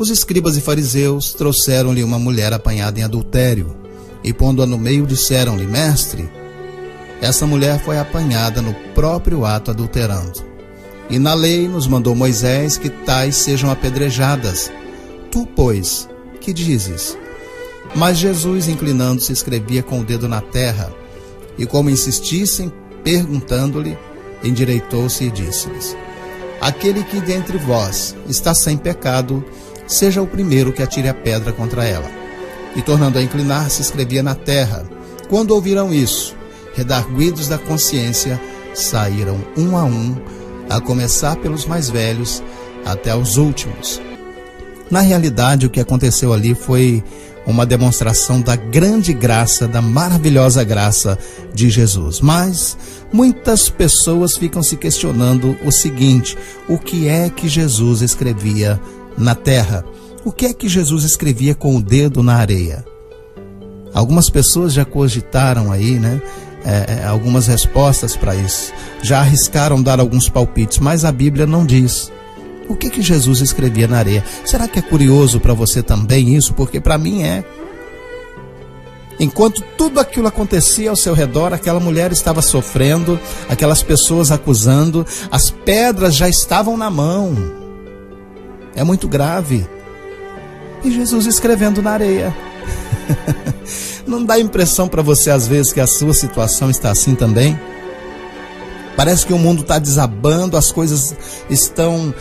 Os escribas e fariseus trouxeram-lhe uma mulher apanhada em adultério, e pondo-a no meio, disseram-lhe: Mestre, essa mulher foi apanhada no próprio ato adulterando. E na lei nos mandou Moisés que tais sejam apedrejadas. Tu, pois, que dizes? Mas Jesus, inclinando-se, escrevia com o dedo na terra, e como insistissem, perguntando-lhe, endireitou-se e disse-lhes: Aquele que dentre vós está sem pecado, seja o primeiro que atire a pedra contra ela. E tornando a inclinar-se, escrevia na terra. Quando ouviram isso, redarguidos da consciência, saíram um, a começar pelos mais velhos até os últimos. Na realidade, o que aconteceu ali foi uma demonstração da grande graça, da maravilhosa graça de Jesus. Mas muitas pessoas ficam se questionando o seguinte: o que é que Jesus escrevia na terra? O que é que Jesus escrevia com o dedo na areia? Algumas pessoas já cogitaram aí, algumas respostas para isso. Já arriscaram dar alguns palpites, mas a Bíblia não diz. O que Jesus escrevia na areia? Será que é curioso para você também isso? Porque para mim é. Enquanto tudo aquilo acontecia ao seu redor, aquela mulher estava sofrendo, aquelas pessoas acusando, as pedras já estavam na mão. É muito grave. E Jesus escrevendo na areia. Não dá impressão para você às vezes que a sua situação está assim também? Parece que o mundo está desabando, as coisas estão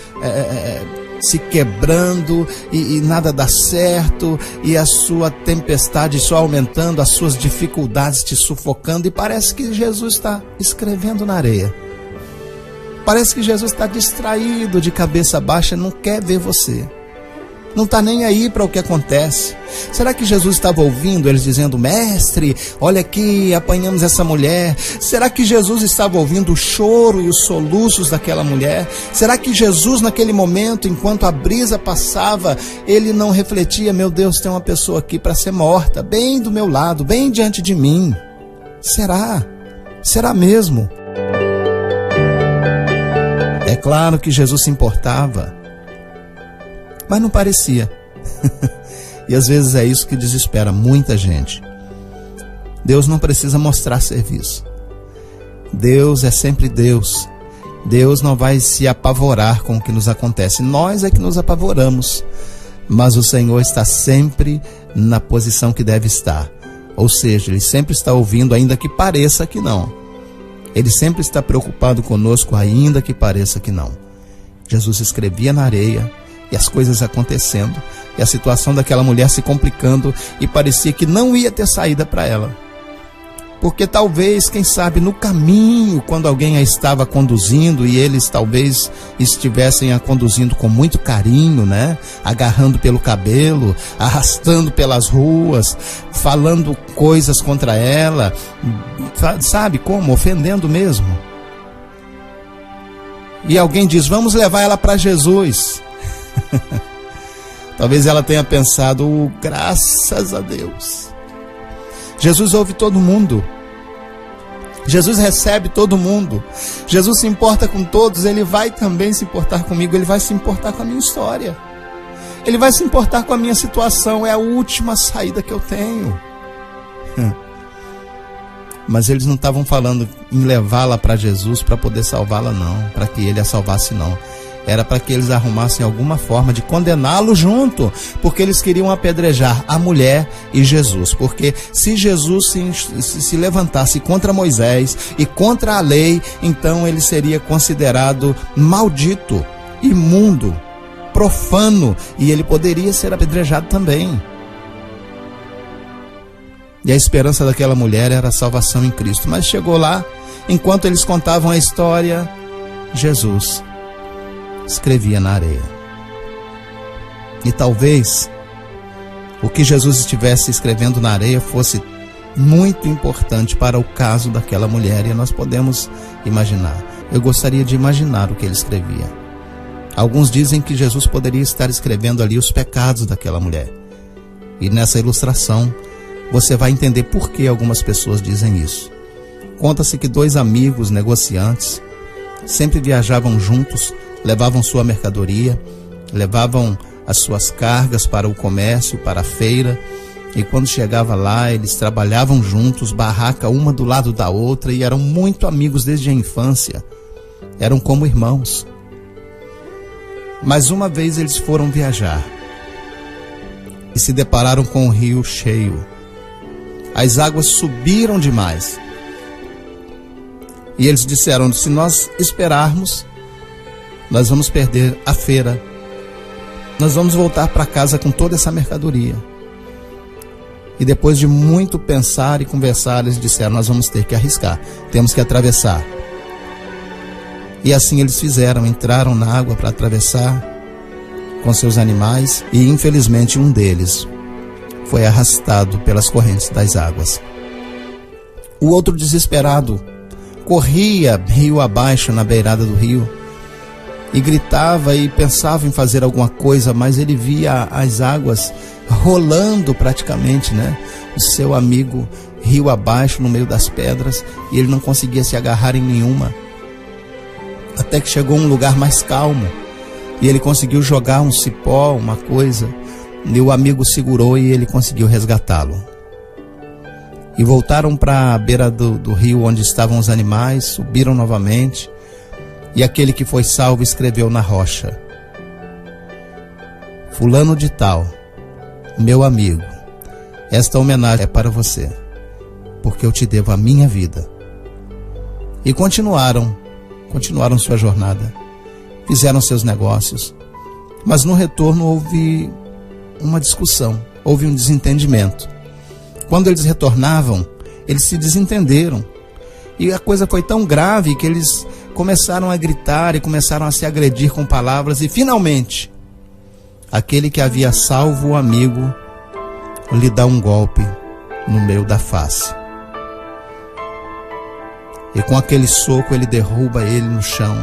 se quebrando e nada dá certo, e a sua tempestade só aumentando, as suas dificuldades te sufocando, e parece que Jesus está escrevendo na areia. Parece que Jesus está distraído, de cabeça baixa, não quer ver você. Não está nem aí para o que acontece. Será que Jesus estava ouvindo eles dizendo: Mestre, olha aqui, apanhamos essa mulher? Será que Jesus estava ouvindo o choro e os soluços daquela mulher? Será que Jesus naquele momento, enquanto a brisa passava, ele não refletia: meu Deus, tem uma pessoa aqui para ser morta, bem do meu lado, bem diante de mim? Será? Será mesmo? É claro que Jesus se importava, mas não parecia. E às vezes é isso que desespera muita gente. Deus não precisa mostrar serviço. Deus é sempre Deus. Deus não vai se apavorar com o que nos acontece. Nós é que nos apavoramos. Mas o Senhor está sempre na posição que deve estar. Ou seja, Ele sempre está ouvindo, ainda que pareça que não. Ele sempre está preocupado conosco, ainda que pareça que não. Jesus escrevia na areia, e as coisas acontecendo, e a situação daquela mulher se complicando, e parecia que não ia ter saída para ela. Porque talvez, quem sabe, no caminho, quando alguém a estava conduzindo, e eles talvez estivessem a conduzindo com muito carinho, agarrando pelo cabelo, arrastando pelas ruas, falando coisas contra ela, sabe como? Ofendendo mesmo. E alguém diz: vamos levar ela para Jesus. Talvez ela tenha pensado: graças a Deus, Jesus ouve todo mundo, Jesus recebe todo mundo, Jesus se importa com todos, Ele vai também se importar comigo, Ele vai se importar com a minha história, Ele vai se importar com a minha situação, é a última saída que eu tenho. Mas eles não estavam falando em levá-la para Jesus para poder salvá-la, não, para que Ele a salvasse, não. Era para que eles arrumassem alguma forma de condená-lo junto, porque eles queriam apedrejar a mulher e Jesus. Porque se Jesus se levantasse contra Moisés e contra a lei, então ele seria considerado maldito, imundo, profano, e ele poderia ser apedrejado também. E a esperança daquela mulher era a salvação em Cristo. Mas chegou lá, enquanto eles contavam a história, Jesus escrevia na areia. E talvez o que Jesus estivesse escrevendo na areia fosse muito importante para o caso daquela mulher, e nós podemos imaginar. Eu gostaria de imaginar o que ele escrevia. Alguns dizem que Jesus poderia estar escrevendo ali os pecados daquela mulher. E nessa ilustração você vai entender por que algumas pessoas dizem isso. Conta-se que 2 amigos negociantes sempre viajavam juntos, levavam sua mercadoria, levavam as suas cargas para o comércio, para a feira. E quando chegava lá, eles trabalhavam juntos, barraca uma do lado da outra, e eram muito amigos desde a infância. Eram como irmãos. Mas uma vez eles foram viajar e se depararam com o rio cheio. As águas subiram demais. E eles disseram: se nós esperarmos, nós vamos perder a feira. Nós vamos voltar para casa com toda essa mercadoria. E depois de muito pensar e conversar, eles disseram: nós vamos ter que arriscar, temos que atravessar. E assim eles fizeram, entraram na água para atravessar com seus animais, e infelizmente um deles foi arrastado pelas correntes das águas. O outro, desesperado, corria rio abaixo na beirada do rio e gritava e pensava em fazer alguma coisa, mas ele via as águas rolando praticamente, o seu amigo rio abaixo no meio das pedras, e ele não conseguia se agarrar em nenhuma, até que chegou a um lugar mais calmo e ele conseguiu jogar um cipó, uma coisa, e o amigo segurou e ele conseguiu resgatá-lo. E voltaram para a beira do rio onde estavam os animais, subiram novamente, e aquele que foi salvo escreveu na rocha: fulano de tal, meu amigo, esta homenagem é para você, porque eu te devo a minha vida. E continuaram sua jornada, fizeram seus negócios, mas no retorno houve uma discussão, houve um desentendimento. Quando eles retornavam, eles se desentenderam, e a coisa foi tão grave que eles começaram a gritar e começaram a se agredir com palavras, e finalmente aquele que havia salvo o amigo lhe dá um golpe no meio da face. E com aquele soco ele derruba ele no chão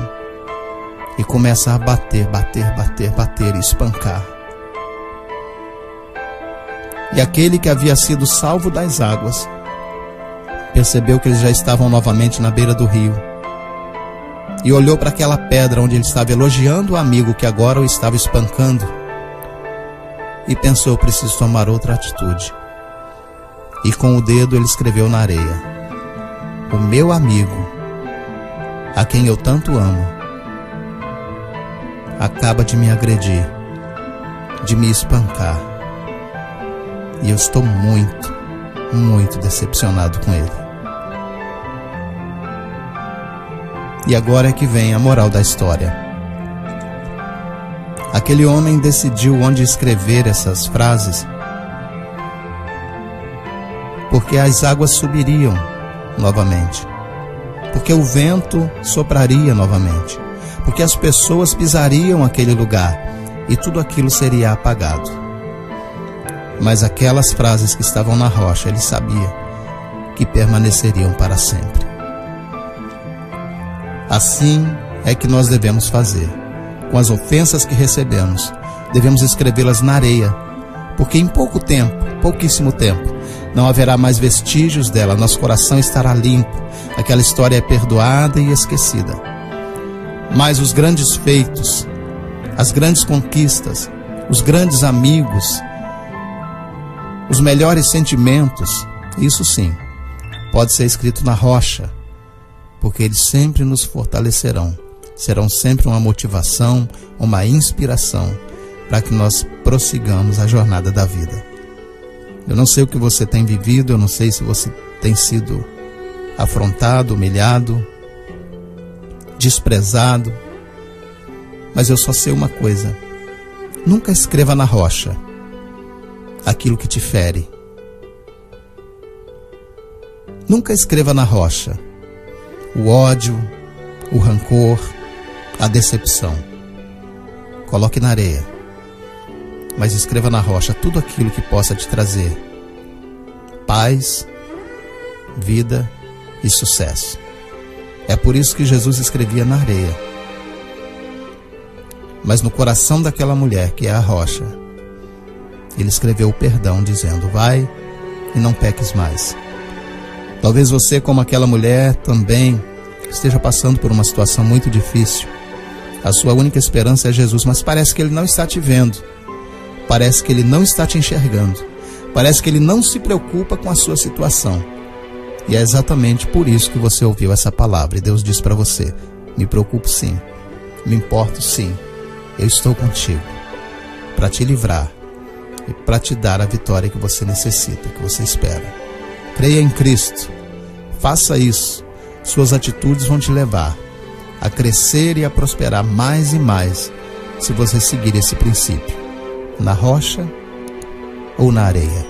e começa a bater e espancar. E aquele que havia sido salvo das águas percebeu que eles já estavam novamente na beira do rio e olhou para aquela pedra onde ele estava elogiando o amigo que agora o estava espancando e pensou: eu preciso tomar outra atitude. E com o dedo ele escreveu na areia: o meu amigo, a quem eu tanto amo, acaba de me agredir, de me espancar, e eu estou muito decepcionado com ele. E agora é que vem a moral da história. Aquele homem decidiu onde escrever essas frases, porque as águas subiriam novamente, porque o vento sopraria novamente, porque as pessoas pisariam aquele lugar e tudo aquilo seria apagado. Mas aquelas frases que estavam na rocha, ele sabia que permaneceriam para sempre. Assim é que nós devemos fazer com as ofensas que recebemos. Devemos escrevê-las na areia, porque em pouquíssimo tempo, não haverá mais vestígios dela, nosso coração estará limpo, aquela história é perdoada e esquecida. Mas os grandes feitos, as grandes conquistas, os grandes amigos, os melhores sentimentos, isso sim, pode ser escrito na rocha, porque eles sempre nos fortalecerão, serão sempre uma motivação, uma inspiração para que nós prossigamos a jornada da vida. Eu não sei o que você tem vivido, eu não sei se você tem sido afrontado, humilhado, desprezado, mas eu só sei uma coisa: nunca escreva na rocha aquilo que te fere. Nunca escreva na rocha o ódio, o rancor, a decepção. Coloque na areia, mas escreva na rocha tudo aquilo que possa te trazer paz, vida e sucesso. É por isso que Jesus escrevia na areia. Mas no coração daquela mulher, que é a rocha, ele escreveu o perdão, dizendo: vai e não peques mais. Talvez você, como aquela mulher, também esteja passando por uma situação muito difícil. A sua única esperança é Jesus, mas parece que Ele não está te vendo. Parece que ele não está te enxergando. Parece que ele não se preocupa com a sua situação. E é exatamente por isso que você ouviu essa palavra. E Deus diz para você: me preocupo sim, me importo sim, eu estou contigo para te livrar e para te dar a vitória que você necessita, que você espera. Creia em Cristo, faça isso. Suas atitudes vão te levar a crescer e a prosperar mais e mais, se você seguir esse princípio, na rocha ou na areia.